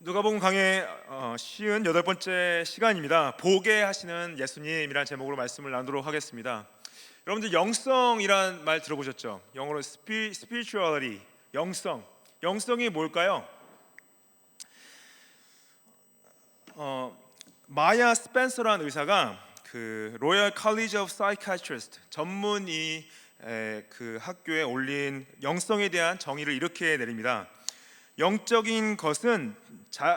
누가복음 강의 58번째 시간입니다. 보게 하시는 예수님이라는 제목으로 말씀을 나누도록 하겠습니다. 여러분들 영성이란 말 들어보셨죠? 영어로 spirituality, 영성이 뭘까요? 마야 스펜서라는 의사가 그 로열 칼리지 오브 사이키아트리스트 전문의 그 학교에 올린 영성에 대한 정의를 이렇게 내립니다. 영적인 것은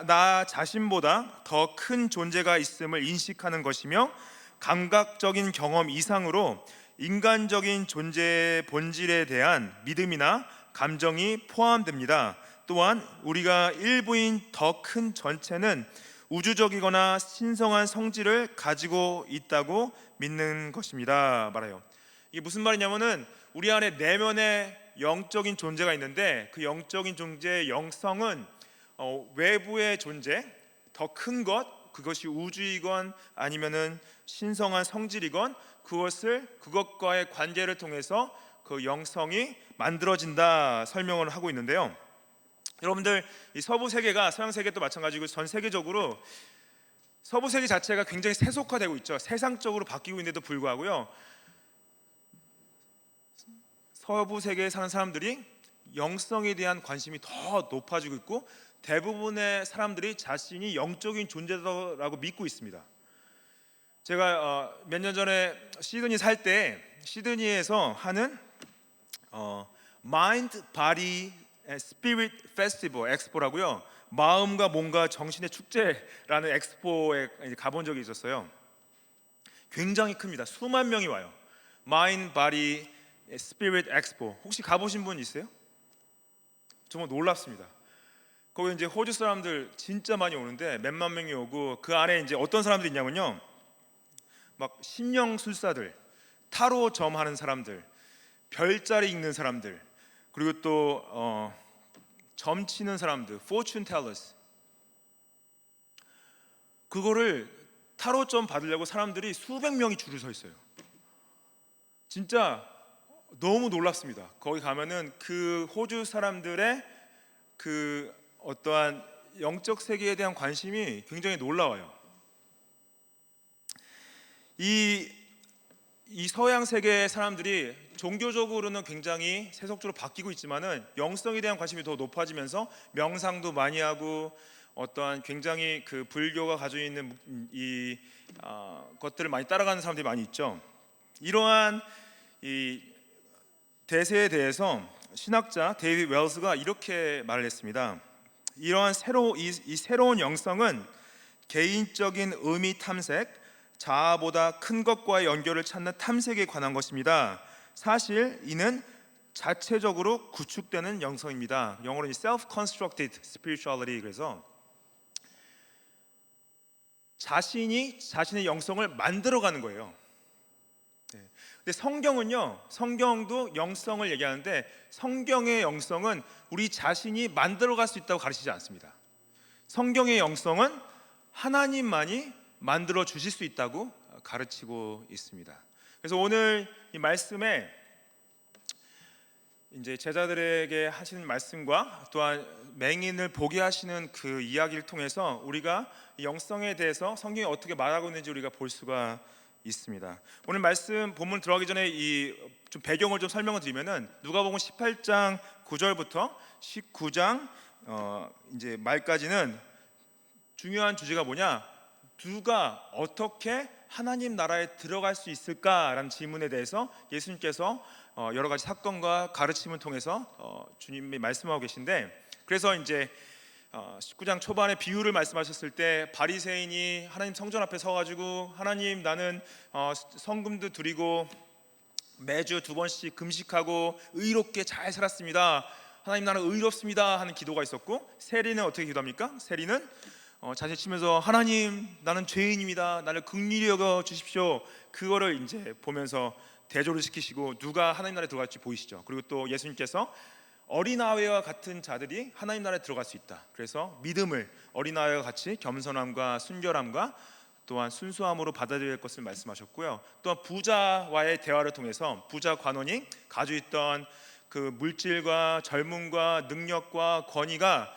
나 자신보다 더 큰 존재가 있음을 인식하는 것이며 감각적인 경험 이상으로 인간적인 존재의 본질에 대한 믿음이나 감정이 포함됩니다. 또한 우리가 일부인 더 큰 전체는 우주적이거나 신성한 성질을 가지고 있다고 믿는 것입니다. 말해요. 이게 무슨 말이냐면은 우리 안에 내면에 영적인 존재가 있는데 그 영적인 존재의 영성은 외부의 존재, 더 큰 것, 그것이 우주이건 아니면은 신성한 성질이건 그것과의 관계를 통해서 그 영성이 만들어진다 설명을 하고 있는데요. 여러분들 이 서부 세계가 서양 세계도 마찬가지고 전 세계적으로 서부 세계 자체가 굉장히 세속화되고 있죠. 세상적으로 바뀌고 있는데도 불구하고요. 서부 세계에 사는 사람들이 영성에 대한 관심이 더 높아지고 있고 대부분의 사람들이 자신이 영적인 존재라고 믿고 있습니다. 제가 몇 년 전에 시드니 살 때 시드니에서 하는 Mind, Body Spirit Festival 엑스포라고요. 마음과 몸과 정신의 축제라는 엑스포에 가본 적이 있었어요. 굉장히 큽니다. 수만 명이 와요. Mind, Body 스피릿 엑스포 혹시 가보신 분 있어요? 정말 놀랍습니다. 거기 이제 호주 사람들 진짜 많이 오는데 몇만 명이 오고 그 안에 이제 어떤 사람들이 있냐면요, 막 심령술사들, 타로 점하는 사람들, 별자리 읽는 사람들, 그리고 또 점치는 사람들, fortune tellers. 그거를 타로 점 받으려고 사람들이 수백 명이 줄을 서 있어요. 진짜 너무 놀랍습니다. 거기 가면은 그 호주 사람들의 그 어떠한 영적 세계에 대한 관심이 굉장히 놀라워요. 이 서양 세계의 사람들이 종교적으로는 굉장히 세속적으로 바뀌고 있지만은 영성에 대한 관심이 더 높아지면서 명상도 많이 하고 어떠한 굉장히 그 불교가 가지고 있는 이 것들을 많이 따라가는 사람들이 많이 있죠. 이러한 이 대세에 대해서 신학자 데이비드 웰스가 이렇게 말을 했습니다. 이러한 새로운 영성은 개인적인 의미 탐색, 자아보다 큰 것과의 연결을 찾는 탐색에 관한 것입니다. 사실 이는 자체적으로 구축되는 영성입니다. 영어로 self-constructed spirituality. 그래서 자신이 자신의 영성을 만들어가는 거예요. 근데 성경도 영성을 얘기하는데 성경의 영성은 우리 자신이 만들어갈 수 있다고 가르치지 않습니다. 성경의 영성은 하나님만이 만들어 주실 수 있다고 가르치고 있습니다. 그래서 오늘 이 말씀에 이제 제자들에게 하시는 말씀과 또한 맹인을 보게 하시는 그 이야기를 통해서 우리가 영성에 대해서 성경이 어떻게 말하고 있는지 우리가 볼 수가 있습니다. 오늘 말씀 본문 들어가기 전에 이 좀 배경을 좀 설명을 드리면은 누가복음 18장 9절부터 19장 이제 말까지는 중요한 주제가 뭐냐? 누가 어떻게 하나님 나라에 들어갈 수 있을까라는 질문에 대해서 예수님께서 여러 가지 사건과 가르침을 통해서 주님이 말씀하고 계신데, 그래서 이제 19장 초반에 비유를 말씀하셨을 때 바리새인이 하나님 성전 앞에 서가지고 하나님 나는 성금도 드리고 매주 2번씩 금식하고 의롭게 잘 살았습니다. 하나님 나는 의롭습니다 하는 기도가 있었고, 세리는 어떻게 기도합니까? 세리는 자신 치면서 하나님 나는 죄인입니다. 나를 긍휼히 여겨 주십시오. 그거를 이제 보면서 대조를 시키시고 누가 하나님 나라에 들어갈지 보이시죠. 그리고 또 예수님께서 어린아이와 같은 자들이 하나님 나라에 들어갈 수 있다. 그래서 믿음을 어린아이와 같이 겸손함과 순결함과 또한 순수함으로 받아들여야 할 것을 말씀하셨고요. 또한 부자와의 대화를 통해서 부자 관원이 가지고 있던 그 물질과 젊음과 능력과 권위가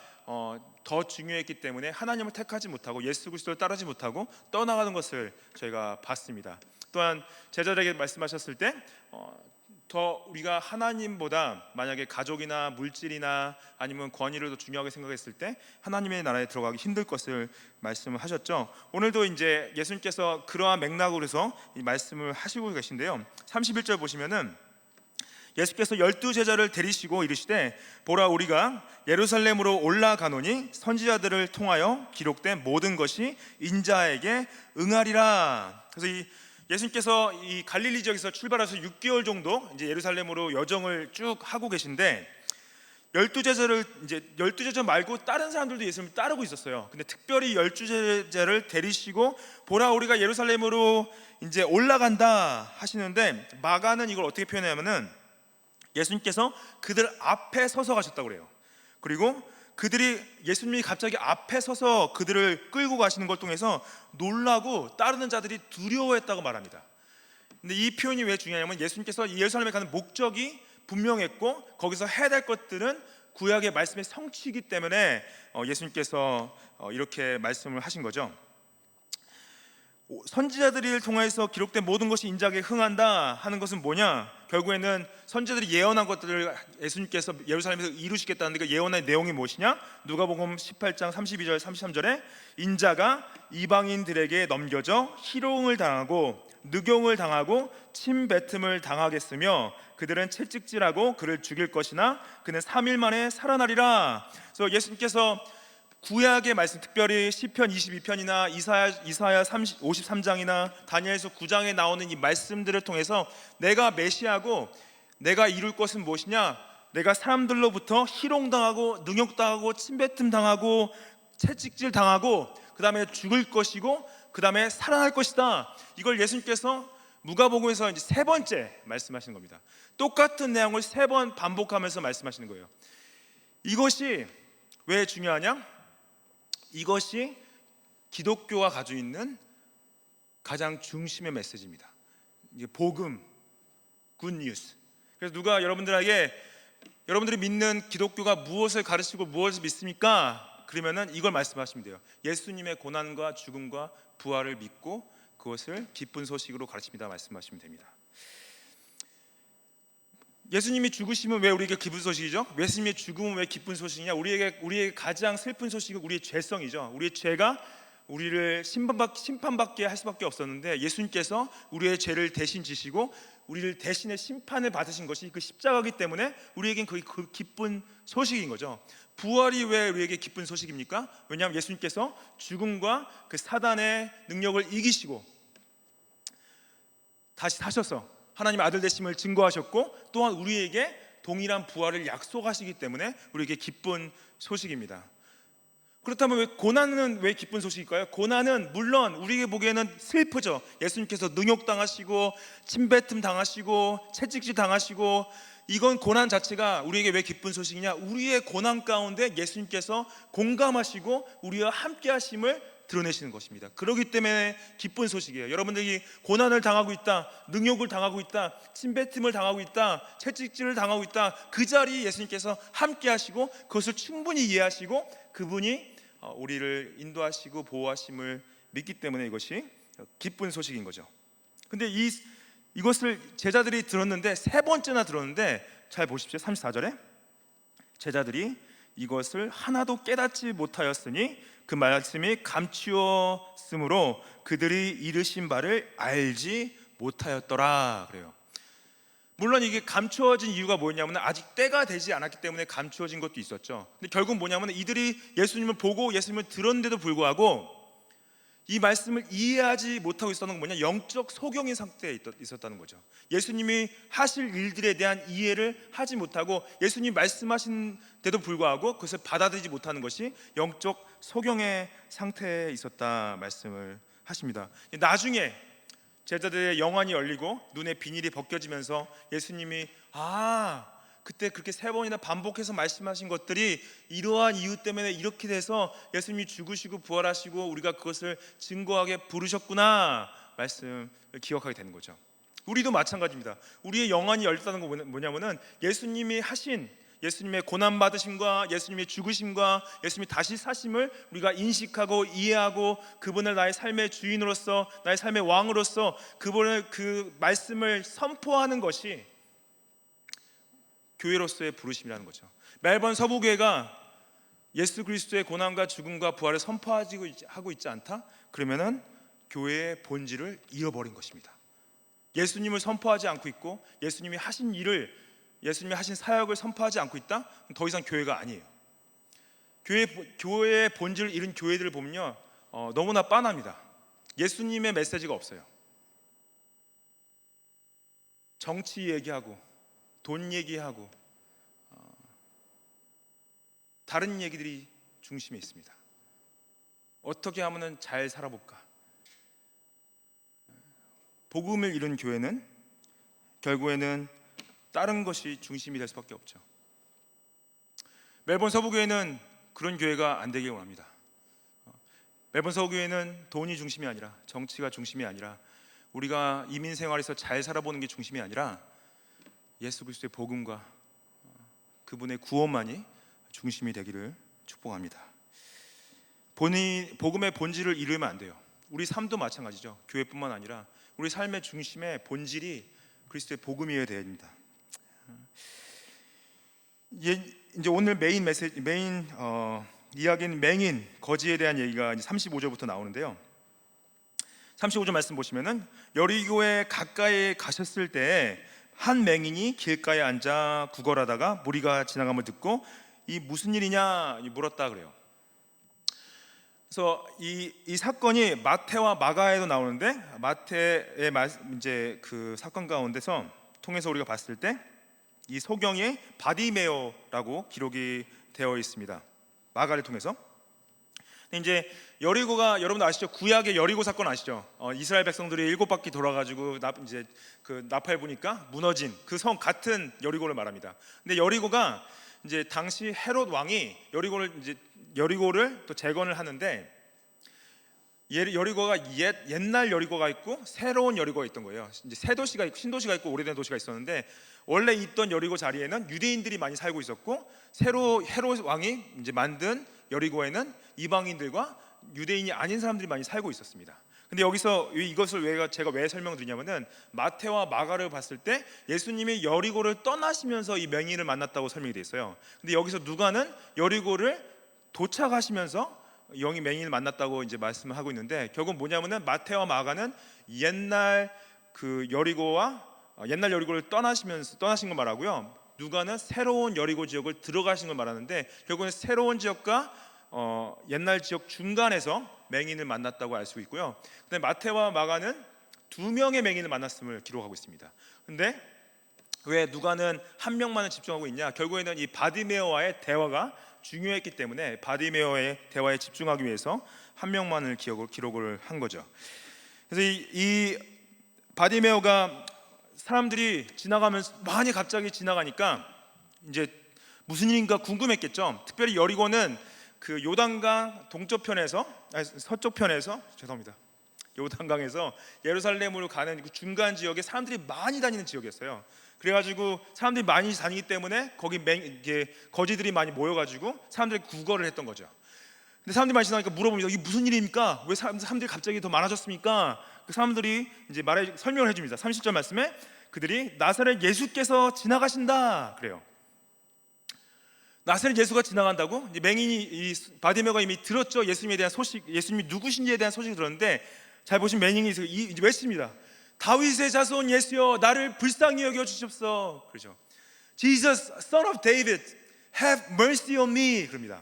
더 중요했기 때문에 하나님을 택하지 못하고 예수 그리스도를 따르지 못하고 떠나가는 것을 저희가 봤습니다. 또한 제자들에게 말씀하셨을 때 더 우리가 하나님보다 만약에 가족이나 물질이나 아니면 권위를 더 중요하게 생각했을 때 하나님의 나라에 들어가기 힘들 것을 말씀을 하셨죠. 오늘도 이제 예수님께서 그러한 맥락으로 해서 이 말씀을 하시고 계신데요. 31절 보시면은 예수께서 12제자를 데리시고 이르시되 보라 우리가 예루살렘으로 올라가노니 선지자들을 통하여 기록된 모든 것이 인자에게 응하리라. 그래서 이 예수님께서 이 갈릴리 지역에서 출발해서 6개월 정도 이제 예루살렘으로 여정을 쭉 하고 계신데 12제자 말고 다른 사람들도 예수님을 따르고 있었어요. 근데 특별히 12제자를 데리시고 보라 우리가 예루살렘으로 이제 올라간다 하시는데 마가는 이걸 어떻게 표현하냐면은 예수님께서 그들 앞에 서서 가셨다고 그래요. 그리고 그들이 예수님이 갑자기 앞에 서서 그들을 끌고 가시는 걸 통해서 놀라고 따르는 자들이 두려워했다고 말합니다. 근데 이 표현이 왜 중요하냐면 예수님께서 예루살렘에 가는 목적이 분명했고 거기서 해야 될 것들은 구약의 말씀의 성취이기 때문에 예수님께서 이렇게 말씀을 하신 거죠. 선지자들을 통해서 기록된 모든 것이 인자에게 흥한다 하는 것은 뭐냐? 결국에는 선지자들이 예언한 것들을 예수님께서 예루살렘에서 이루시겠다는데 그 예언의 내용이 무엇이냐? 누가복음 18장 32절 33절에 인자가 이방인들에게 넘겨져 희롱을 당하고 누경을 당하고 침뱉음을 당하겠으며 그들은 채찍질하고 그를 죽일 것이나 그는 3일 만에 살아나리라. 그래서 예수님께서 구약의 말씀, 특별히 시편 22편이나 이사야 53장이나 다니엘서 9장에 나오는 이 말씀들을 통해서 내가 메시아고 내가 이룰 것은 무엇이냐? 내가 사람들로부터 희롱당하고 능욕당하고 침뱉음 당하고 채찍질 당하고 그 다음에 죽을 것이고 그 다음에 살아날 것이다. 이걸 예수님께서 누가복음에서 이제 세 번째 말씀하시는 겁니다. 똑같은 내용을 세 번 반복하면서 말씀하시는 거예요. 이것이 왜 중요하냐? 이것이 기독교가 가지고 있는 가장 중심의 메시지입니다. 이게 복음, 굿뉴스. 그래서 누가 여러분들에게 여러분들이 믿는 기독교가 무엇을 가르치고 무엇을 믿습니까? 그러면은 이걸 말씀하시면 돼요. 예수님의 고난과 죽음과 부활을 믿고 그것을 기쁜 소식으로 가르칩니다. 말씀하시면 됩니다. 예수님이 죽으시면 왜 우리에게 기쁜 소식이죠? 예수님의 죽음은 왜 기쁜 소식이냐? 우리에게 가장 슬픈 소식은 우리의 죄성이죠. 우리의 죄가 우리를 심판받게 할 수밖에 없었는데 예수님께서 우리의 죄를 대신 지시고 우리를 대신에 심판을 받으신 것이 그 십자가이기 때문에 우리에겐 그 기쁜 소식인 거죠. 부활이 왜 우리에게 기쁜 소식입니까? 왜냐하면 예수님께서 죽음과 그 사단의 능력을 이기시고 다시 사셔서 하나님의 아들 되심을 증거하셨고 또한 우리에게 동일한 부활을 약속하시기 때문에 우리에게 기쁜 소식입니다. 그렇다면 왜 고난은 왜 기쁜 소식일까요? 고난은 물론 우리에게 보기에는 슬프죠. 예수님께서 능욕당하시고 침뱉음 당하시고 채찍질 당하시고 이건 고난 자체가 우리에게 왜 기쁜 소식이냐? 우리의 고난 가운데 예수님께서 공감하시고 우리와 함께 하심을 드러내시는 것입니다. 그렇기 때문에 기쁜 소식이에요. 여러분들이 고난을 당하고 있다, 능욕을 당하고 있다, 침뱉음을 당하고 있다, 채찍질을 당하고 있다, 그 자리에 예수님께서 함께 하시고 그것을 충분히 이해하시고 그분이 우리를 인도하시고 보호하심을 믿기 때문에 이것이 기쁜 소식인 거죠. 근데 이것을 제자들이 들었는데 세 번째나 들었는데 잘 보십시오. 34절에 제자들이 이것을 하나도 깨닫지 못하였으니 그 말씀이 감추었으므로 그들이 이르신 바를 알지 못하였더라 그래요. 물론 이게 감추어진 이유가 뭐냐면 아직 때가 되지 않았기 때문에 감추어진 것도 있었죠. 근데 결국 뭐냐면 이들이 예수님을 보고 예수님을 들었는데도 불구하고 이 말씀을 이해하지 못하고 있었던 건 뭐냐? 영적 소경인 상태에 있었다는 거죠. 예수님이 하실 일들에 대한 이해를 하지 못하고 예수님이 말씀하신데도 불구하고 그것을 받아들이지 못하는 것이 영적 소경의 상태에 있었다 말씀을 하십니다. 나중에 제자들의 영안이 열리고 눈에 비닐이 벗겨지면서 예수님이 그때 그렇게 세 번이나 반복해서 말씀하신 것들이 이러한 이유 때문에 이렇게 돼서 예수님이 죽으시고 부활하시고 우리가 그것을 증거하게 부르셨구나 말씀을 기억하게 되는 거죠. 우리도 마찬가지입니다. 우리의 영안이 열렸다는 건 뭐냐면은 예수님이 하신 예수님의 고난 받으심과 예수님의 죽으심과 예수님의 다시 사심을 우리가 인식하고 이해하고 그분을 나의 삶의 주인으로서 나의 삶의 왕으로서 그분을 그 말씀을 선포하는 것이 교회로서의 부르심이라는 거죠. 멜번 서부교회가 예수 그리스도의 고난과 죽음과 부활을 선포하고 있지 않다? 그러면은 교회의 본질을 잃어버린 것입니다. 예수님을 선포하지 않고 있고 예수님이 하신 일을, 예수님이 하신 사역을 선포하지 않고 있다? 더 이상 교회가 아니에요. 교회의 본질을 잃은 교회들을 보면요, 너무나 빤합니다. 예수님의 메시지가 없어요. 정치 얘기하고 돈 얘기하고 다른 얘기들이 중심에 있습니다. 어떻게 하면 잘 살아볼까? 복음을 잃은 교회는 결국에는 다른 것이 중심이 될 수밖에 없죠. 멜번 서부교회는 그런 교회가 안 되길 원합니다. 멜번 서부교회는 돈이 중심이 아니라, 정치가 중심이 아니라, 우리가 이민 생활에서 잘 살아보는 게 중심이 아니라 예수 그리스도의 복음과 그분의 구원만이 중심이 되기를 축복합니다. 복음의 본질을 잃으면 안 돼요. 우리 삶도 마찬가지죠. 교회뿐만 아니라 우리 삶의 중심의 본질이 그리스도의 복음이어야 됩니다. 이제 오늘 메인 이야기는 맹인 거지에 대한 얘기가 35절부터 나오는데요. 35절 말씀 보시면은 여리고에 가까이 가셨을 때 한 맹인이 길가에 앉아 구걸하다가 무리가 지나감을 듣고 이 무슨 일이냐 물었다 그래요. 그래서 이 사건이 마태와 마가에도 나오는데 마태의 이제 그 사건 가운데서 통해서 우리가 봤을 때 이 소경에 바디메오라고 기록이 되어 있습니다. 마가를 통해서. 이제 여리고가 여러분 아시죠? 구약의 여리고 사건 아시죠? 이스라엘 백성들이 7바퀴 돌아가지고 이제 그 나팔 보니까 무너진 그 성 같은 여리고를 말합니다. 근데 여리고가 이제 당시 헤롯 왕이 여리고를 또 재건을 하는데 여리고가 옛날 여리고가 있고 새로운 여리고가 있던 거예요. 이제 새 도시가 있고 신도시가 있고 오래된 도시가 있었는데 원래 있던 여리고 자리에는 유대인들이 많이 살고 있었고 새로 헤롯 왕이 이제 만든 여리고에는 이방인들과 유대인이 아닌 사람들이 많이 살고 있었습니다. 근데 여기서 이것을 제가 왜 설명드리냐면은 마태와 마가를 봤을 때 예수님이 여리고를 떠나시면서 이 맹인을 만났다고 설명이 돼 있어요. 근데 여기서 누가는 여리고를 도착하시면서 영이 맹인을 만났다고 이제 말씀을 하고 있는데 결국 뭐냐면은 마태와 마가는 옛날 여리고를 떠나신 걸 말하고요. 누가는 새로운 여리고 지역을 들어가신 걸 말하는데 결국은 새로운 지역과 옛날 지역 중간에서 맹인을 만났다고 알 수 있고요. 근데 마태와 마가는 2명의 맹인을 만났음을 기록하고 있습니다. 근데 왜 누가는 한 명만을 집중하고 있냐? 결국에는 이 바디메오와의 대화가 중요했기 때문에 바디메오의 대화에 집중하기 위해서 한 명만을 기록을 한 거죠. 그래서 이 바디메오가 사람들이 지나가면서 많이 갑자기 지나가니까 이제 무슨 일인가 궁금했겠죠. 특별히 여리고는 그 요단강 서쪽 편에서 요단강에서 예루살렘으로 가는 그 중간 지역에 사람들이 많이 다니는 지역이었어요. 그래가지고 사람들이 많이 다니기 때문에 거기 거지들이 많이 모여가지고 사람들이 구걸을 했던 거죠. 근데 사람들이 많이 지나니까 물어봅니다. 이게 무슨 일입니까? 왜 사람들이 갑자기 더 많아졌습니까? 그 사람들이 이제 설명을 해줍니다. 30절 말씀에 그들이 나사렛 예수께서 지나가신다 그래요. 나사렛 예수가 지나간다고? 이제 맹인이 바디메오가 이미 들었죠. 예수님에 대한 소식, 예수님이 누구신지에 대한 소식을 들었는데 잘 보시면 맹인이 이제 외칩니다. 다윗의 자손 예수여 나를 불쌍히 여겨 주십시오. 그렇죠. Jesus, son of David, have mercy on me. 그럽니다.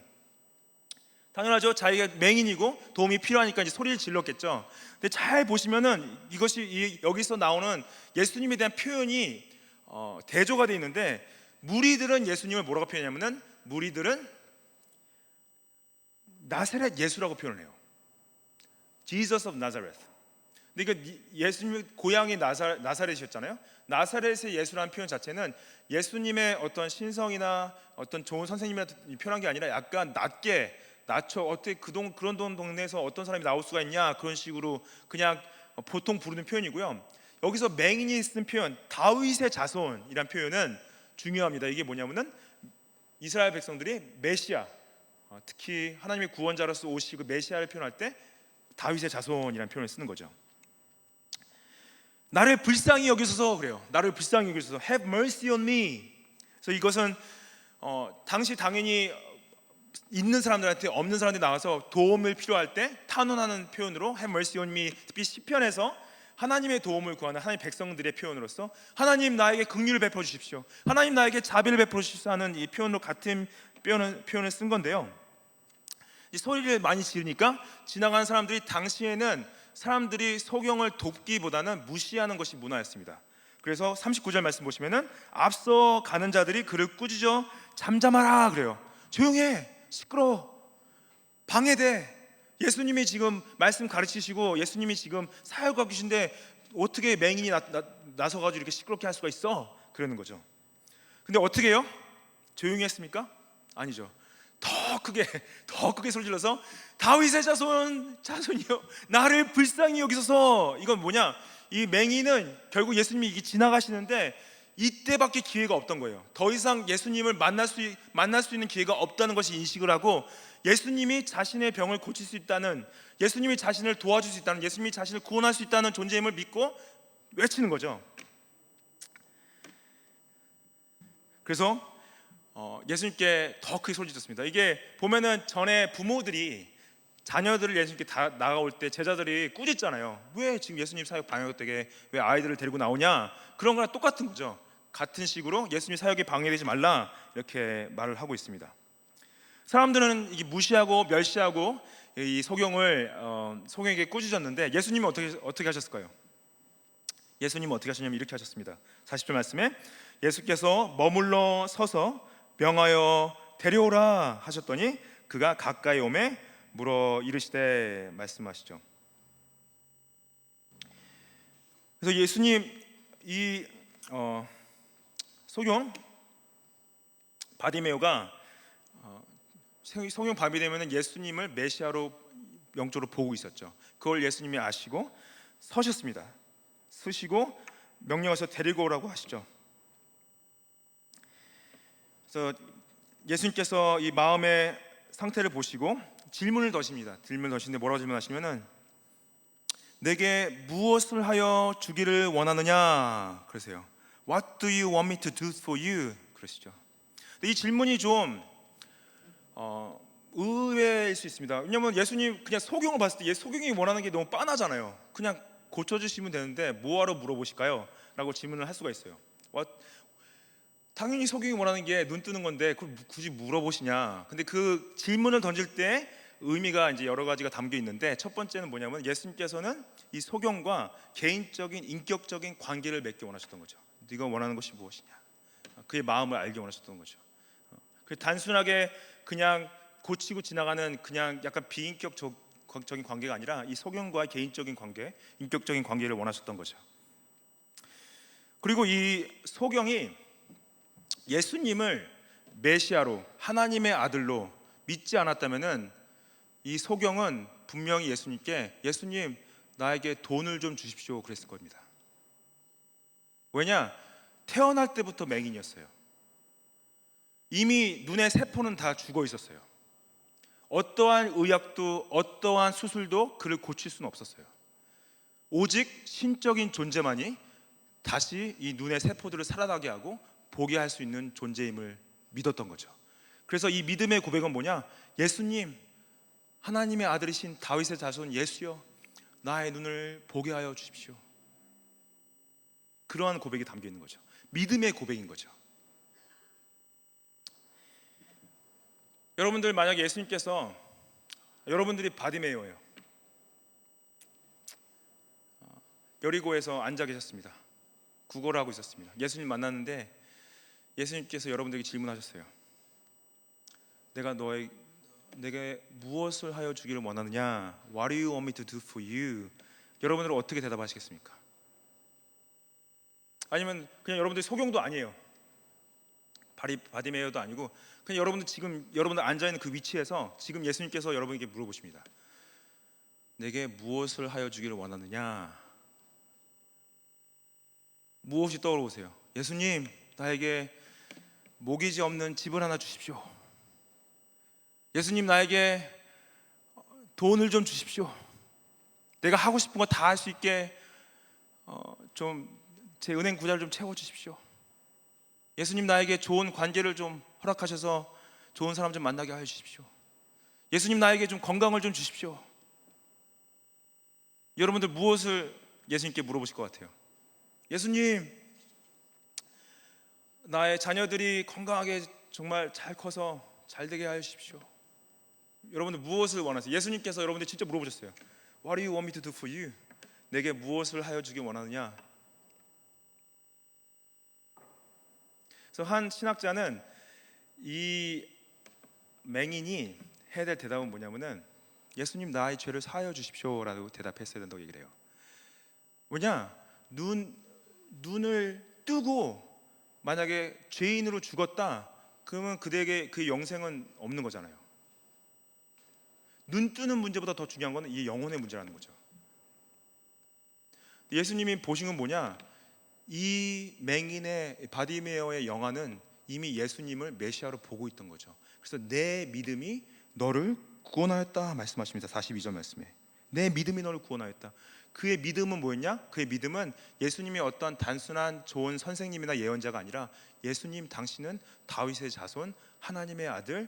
당연하죠. 자기가 맹인이고 도움이 필요하니까 이제 소리를 질렀겠죠. 근데 잘 보시면은 이것이 여기서 나오는 예수님에 대한 표현이 대조가 되어 있는데 무리들은 예수님을 뭐라고 표현하냐면은 무리들은 나사렛 예수라고 표현을 해요. Jesus of Nazareth. 근데 이거 예수님 고향이 나사렛이었잖아요. 나사렛의 예수라는 표현 자체는 예수님의 어떤 신성이나 어떤 좋은 선생님이나 표현한 게 아니라 약간 낮춰 어떻게 그런 동네에서 어떤 사람이 나올 수가 있냐 그런 식으로 그냥 보통 부르는 표현이고요. 여기서 맹인이 쓴 표현 다윗의 자손이란 표현은 중요합니다. 이게 뭐냐면은 이스라엘 백성들이 메시아, 특히 하나님의 구원자로서 오시고 메시아를 표현할 때 다윗의 자손이라는 표현을 쓰는 거죠. 나를 불쌍히 여기소서 그래요. 나를 불쌍히 여기소서. Have mercy on me. 그래서 이것은 당시 당연히 있는 사람들한테 없는 사람들이 나와서 도움을 필요할 때 탄원하는 표현으로 Have mercy on me. 특히 시편에서 하나님의 도움을 구하는 하나님 백성들의 표현으로서 하나님 나에게 긍휼을 베풀어 주십시오, 하나님 나에게 자비를 베풀어 주십시오 하는 이 표현으로 같은 표현을 쓴 건데요. 이 소리를 많이 지르니까 지나가는 사람들이 당시에는 사람들이 소경을 돕기보다는 무시하는 것이 문화였습니다. 그래서 39절 말씀 보시면은 앞서 가는 자들이 그를 꾸짖어 잠잠하라 그래요. 조용해, 시끄러워, 방해돼. 예수님이 지금 말씀 가르치시고 예수님이 지금 사역하고 계신데 어떻게 맹인이 나서가지고 이렇게 시끄럽게 할 수가 있어? 그러는 거죠. 근데 어떻게 해요? 조용히 했습니까? 아니죠. 더 크게 소리 질러서 다윗의 자손이요 나를 불쌍히 여기소서. 이건 뭐냐? 이 맹인은 결국 예수님이 이게 지나가시는데 이때밖에 기회가 없던 거예요. 더 이상 예수님을 만날 수 있는 기회가 없다는 것이 인식을 하고 예수님이 자신의 병을 고칠 수 있다는, 예수님이 자신을 도와줄 수 있다는, 예수님이 자신을 구원할 수 있다는 존재임을 믿고 외치는 거죠. 그래서 예수님께 더 크게 소리 질렀습니다. 이게 보면은 전에 부모들이 자녀들을 예수님께 다 나가올 때 제자들이 꾸짖잖아요. 왜 지금 예수님 사역 방해되게 왜 아이들을 데리고 나오냐? 그런 거랑 똑같은 거죠. 같은 식으로 예수님 사역에 방해되지 말라 이렇게 말을 하고 있습니다. 사람들은 이게 무시하고 멸시하고 이 소경에게 꾸짖었는데 예수님은 어떻게 하셨을까요? 예수님은 어떻게 하셨냐면 이렇게 하셨습니다. 40절 말씀에 예수께서 머물러 서서 명하여 데려오라 하셨더니 그가 가까이 오매 물어 이르시되 말씀하시죠. 그래서 예수님 이 소경 바디메오가 소경 바디메오는 예수님을 메시아로 영적으로 보고 있었죠. 그걸 예수님이 아시고 서셨습니다. 서시고 명령해서 데리고 오라고 하시죠. 그래서 예수님께서 이 마음의 상태를 보시고 질문을 더십니다. 질문을 더시는데 뭐라고 질문하시냐면은 내게 무엇을 하여 주기를 원하느냐 그러세요. What do you want me to do for you? 그러시죠. 근데 이 질문이 좀 의외일 수 있습니다. 왜냐하면 예수님 그냥 소경을 봤을 때 소경이 원하는 게 너무 빤하잖아요. 그냥 고쳐주시면 되는데 뭐하러 물어보실까요? 라고 질문을 할 수가 있어요. 당연히 소경이 원하는 게 눈 뜨는 건데 그걸 굳이 물어보시냐. 근데 그 질문을 던질 때 의미가 이제 여러 가지가 담겨 있는데 첫 번째는 뭐냐면 예수님께서는 이 소경과 개인적인 인격적인 관계를 맺기 원하셨던 거죠. 네가 원하는 것이 무엇이냐, 그의 마음을 알기 원하셨던 거죠. 그 단순하게 그냥 고치고 지나가는 그냥 약간 비인격적인 관계가 아니라 이 소경과 개인적인 관계, 인격적인 관계를 원하셨던 거죠. 그리고 이 소경이 예수님을 메시아로 하나님의 아들로 믿지 않았다면은 이 소경은 분명히 예수님께 예수님 나에게 돈을 좀 주십시오 그랬을 겁니다. 왜냐? 태어날 때부터 맹인이었어요. 이미 눈의 세포는 다 죽어 있었어요. 어떠한 의학도 어떠한 수술도 그를 고칠 수는 없었어요. 오직 신적인 존재만이 다시 이 눈의 세포들을 살아나게 하고 보게 할 수 있는 존재임을 믿었던 거죠. 그래서 이 믿음의 고백은 뭐냐? 예수님, 하나님의 아들이신 다윗의 자손 예수여, 나의 눈을 보게 하여 주십시오. 그러한 고백이 담겨 있는 거죠. 믿음의 고백인 거죠. 여러분들 만약에 예수님께서 여러분들이 바디메오예요. 여리고에서 앉아 계셨습니다. 구걸을 하고 있었습니다. 예수님 만났는데 예수님께서 여러분들에게 질문하셨어요. 내게 무엇을 하여 주기를 원하느냐? What do you want me to do for you? 여러분들은 어떻게 대답하시겠습니까? 아니면 그냥 여러분들이 소경도 아니에요. 바디메오도 아니고 그냥 여러분들 앉아 있는 그 위치에서 지금 예수님께서 여러분에게 물어보십니다. 내게 무엇을 하여 주기를 원하느냐? 무엇이 떠오르세요? 예수님, 나에게 모기지 없는 집을 하나 주십시오. 예수님, 나에게 돈을 좀 주십시오. 내가 하고 싶은 거 다 할 수 있게 좀 제 은행 구좌를 좀 채워주십시오. 예수님, 나에게 좋은 관계를 좀 허락하셔서 좋은 사람 좀 만나게 하여 주십시오. 예수님, 나에게 좀 건강을 좀 주십시오. 여러분들 무엇을 예수님께 물어보실 것 같아요? 예수님, 나의 자녀들이 건강하게 정말 잘 커서 잘 되게 하여 주십시오. 여러분들 무엇을 원하세요? 예수님께서 여러분들 진짜 물어보셨어요. What do you want me to do for you? 내게 무엇을 하여 주길 원하느냐? 그래서 한 신학자는 이 맹인이 해야 될 대답은 뭐냐면은 예수님, 나의 죄를 사하여 주십시오라고 대답했어야 된다고 얘기를 해요. 뭐냐? 눈을 뜨고 만약에 죄인으로 죽었다 그러면 그대에게 그 영생은 없는 거잖아요. 눈 뜨는 문제보다 더 중요한 건 이 영혼의 문제라는 거죠. 예수님이 보신 건 뭐냐? 이 맹인의 바디메어의 영안은 이미 예수님을 메시아로 보고 있던 거죠. 그래서 내 믿음이 너를 구원하였다 말씀하십니다. 42절 말씀에 내 믿음이 너를 구원하였다. 그의 믿음은 뭐였냐? 그의 믿음은 예수님이 어떤 단순한 좋은 선생님이나 예언자가 아니라 예수님, 당신은 다윗의 자손, 하나님의 아들,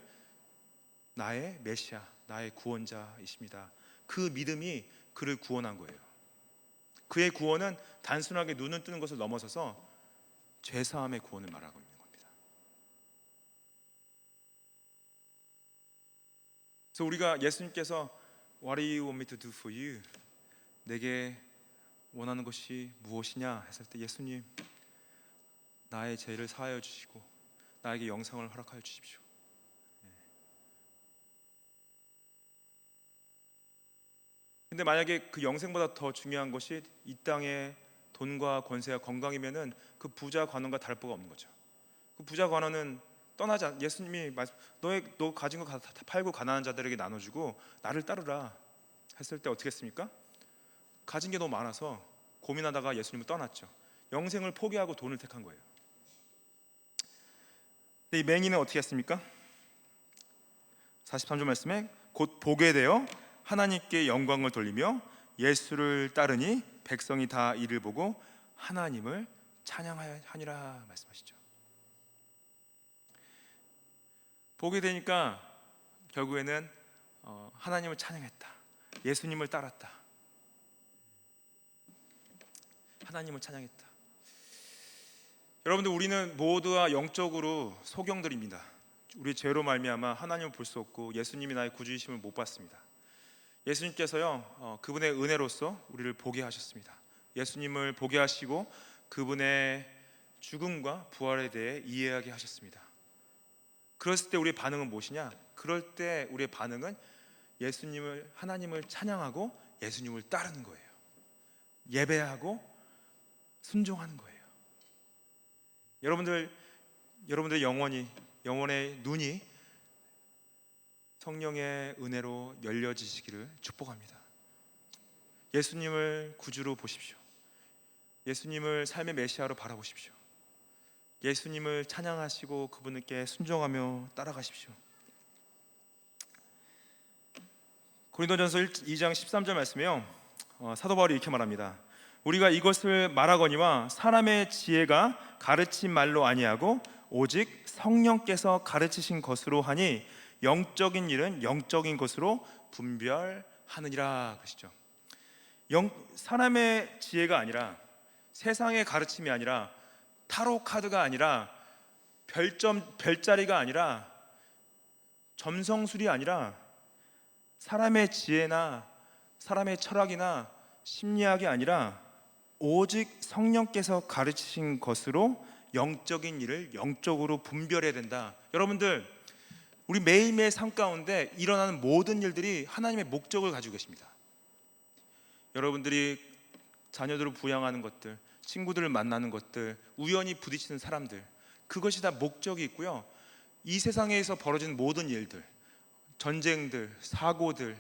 나의 메시아, 나의 구원자이십니다. 그 믿음이 그를 구원한 거예요. 그의 구원은 단순하게 눈을 뜨는 것을 넘어서서 죄사함의 구원을 말하고 있는 겁니다. 그래서 우리가 예수님께서 What do you want me to do for you? 내게 원하는 것이 무엇이냐 했을 때 예수님, 나의 죄를 사하여 주시고 나에게 영생을 허락하여 주십시오. 근데 만약에 그 영생보다 더 중요한 것이 이 땅의 돈과 권세와 건강이면은 그 부자 관원과 다를 바가 없는 거죠. 그 부자 관원은 떠나지 예수님이 너 가진 거 다 팔고 가난한 자들에게 나눠주고 나를 따르라 했을 때 어떻게 했습니까? 가진 게 너무 많아서 고민하다가 예수님을 떠났죠. 영생을 포기하고 돈을 택한 거예요. 근데 이 맹인은 어떻게 했습니까? 43절 말씀에 곧 보게 되어 하나님께 영광을 돌리며 예수를 따르니 백성이 다 이를 보고 하나님을 찬양하니라 말씀하시죠. 보게 되니까 결국에는 하나님을 찬양했다. 예수님을 따랐다. 하나님을 찬양했다. 여러분들, 우리는 모두가 영적으로 소경들입니다. 우리 죄로 말미암아 하나님을 볼 수 없고 예수님이 나의 구주이심을 못 봤습니다. 예수님께서요, 그분의 은혜로서 우리를 보게 하셨습니다. 예수님을 보게 하시고 그분의 죽음과 부활에 대해 이해하게 하셨습니다. 그랬을 때 우리의 반응은 무엇이냐? 그럴 때 우리의 반응은 하나님을 찬양하고 예수님을 따르는 거예요. 예배하고 순종하는 거예요. 여러분들의 영혼의 눈이 성령의 은혜로 열려지시기를 축복합니다. 예수님을 구주로 보십시오. 예수님을 삶의 메시아로 바라보십시오. 예수님을 찬양하시고 그분께 순종하며 따라가십시오. 고린도전서 2장 13절 말씀에요, 사도 바울이 이렇게 말합니다. 우리가 이것을 말하거니와 사람의 지혜가 가르친 말로 아니하고 오직 성령께서 가르치신 것으로 하니 영적인 일은 영적인 것으로 분별하느니라 그러시죠. 사람의 지혜가 아니라, 세상의 가르침이 아니라, 타로 카드가 아니라, 별자리가 아니라, 점성술이 아니라, 사람의 지혜나 사람의 철학이나 심리학이 아니라 오직 성령께서 가르치신 것으로 영적인 일을 영적으로 분별해야 된다. 여러분들, 우리 매일매일 삶 가운데 일어나는 모든 일들이 하나님의 목적을 가지고 계십니다. 여러분들이 자녀들을 부양하는 것들, 친구들을 만나는 것들, 우연히 부딪히는 사람들, 그것이 다 목적이 있고요. 이 세상에서 벌어지는 모든 일들, 전쟁들, 사고들,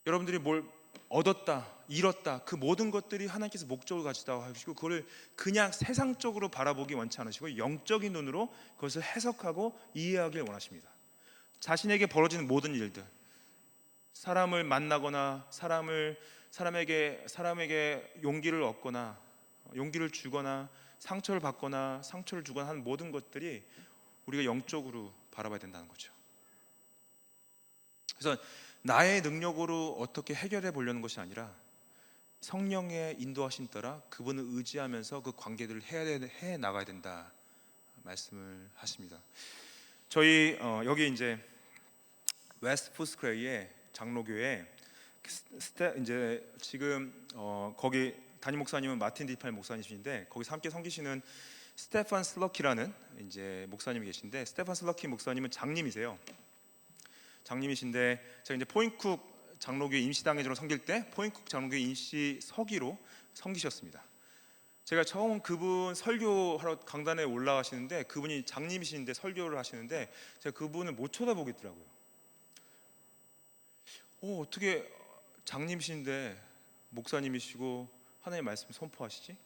여러분들이 뭘 얻었다, 잃었다, 그 모든 것들이 하나님께서 목적을 가지다고 하시고 그걸 그냥 세상적으로 바라보기 원치 않으시고 영적인 눈으로 그것을 해석하고 이해하길 원하십니다. 자신에게 벌어지는 모든 일들, 사람을 만나거나 사람에게 용기를 얻거나 용기를 주거나 상처를 받거나 상처를 주거나 하는 모든 것들이 우리가 영적으로 바라봐야 된다는 거죠. 그래서 나의 능력으로 어떻게 해결해 보려는 것이 아니라 성령의 인도하심 따라 그분을 의지하면서 그 관계들을 해 나가야 된다 말씀을 하십니다. 저희 여기 이제 웨스트 포스크레이의 장로교회 이제 지금 거기 담임 목사님은 마틴 디팔 목사님이신데 거기서 함께 섬기시는 스테판 슬러키라는 이제 목사님이 계신데 스테판 슬러키 목사님은 장님이세요. 장님이신데 제가 이제 포인쿡 장로교회 임시당회장으로 섬길 때 포인쿡 장로교회 임시 서기로 섬기셨습니다. 제가 처음 그분 설교하러 강단에 올라가시는데 그분이 장님이신데 설교를 하시는데 제가 그분을 못 쳐다보겠더라고요. 어떻게 장님이신데 목사님이시고 하나님의 말씀 선포하시지?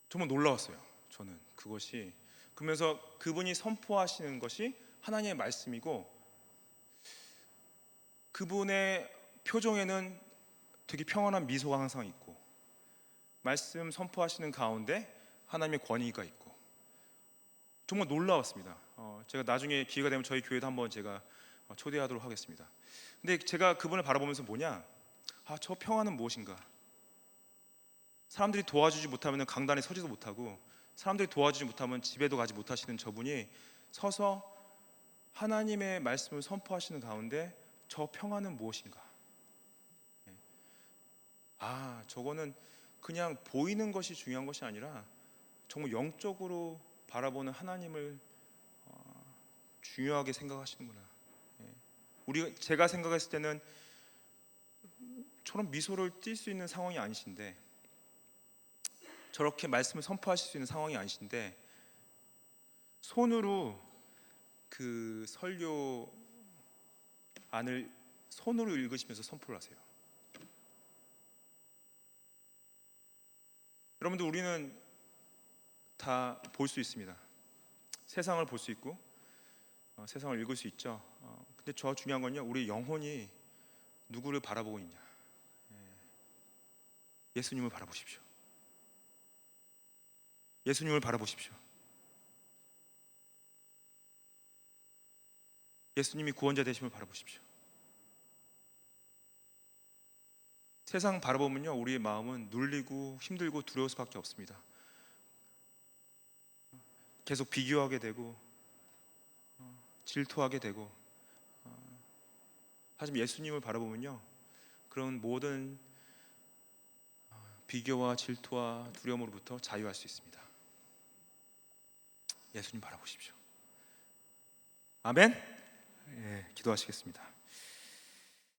정말 놀라웠어요. 저는 그것이 그러면서 그분이 선포하시는 것이 하나님의 말씀이고 그분의 표정에는 되게 평안한 미소가 항상 있고 말씀 선포하시는 가운데 하나님의 권위가 있고 정말 놀라웠습니다. 제가 나중에 기회가 되면 저희 교회도 한번 제가 초대하도록 하겠습니다. 근데 제가 그분을 바라보면서 저 평안은 무엇인가? 사람들이 도와주지 못하면 강단에 서지도 못하고 사람들이 도와주지 못하면 집에도 가지 못하시는 저분이 서서 하나님의 말씀을 선포하시는 가운데 저 평안은 무엇인가? 저거는 그냥 보이는 것이 중요한 것이 아니라 정말 영적으로 바라보는 하나님을 중요하게 생각하시는구나. 제가 생각했을 때는 저런 미소를 띌 수 있는 상황이 아니신데 저렇게 말씀을 선포하실 수 있는 상황이 아니신데 손으로 그 설교 안을 손으로 읽으시면서 선포를 하세요. 여러분들 우리는 다 볼 수 있습니다. 세상을 볼 수 있고 세상을 읽을 수 있죠. 근데 저 중요한 건요, 우리 영혼이 누구를 바라보고 있냐? 예수님을 바라보십시오. 예수님을 바라보십시오. 예수님이 구원자 되심을 바라보십시오. 세상 바라보면요, 우리의 마음은 눌리고 힘들고 두려울 수밖에 없습니다. 계속 비교하게 되고 질투하게 되고 하지만 예수님을 바라보면요, 그런 모든 비교와 질투와 두려움으로부터 자유할 수 있습니다. 예수님 바라보십시오. 아멘. 기도하시겠습니다.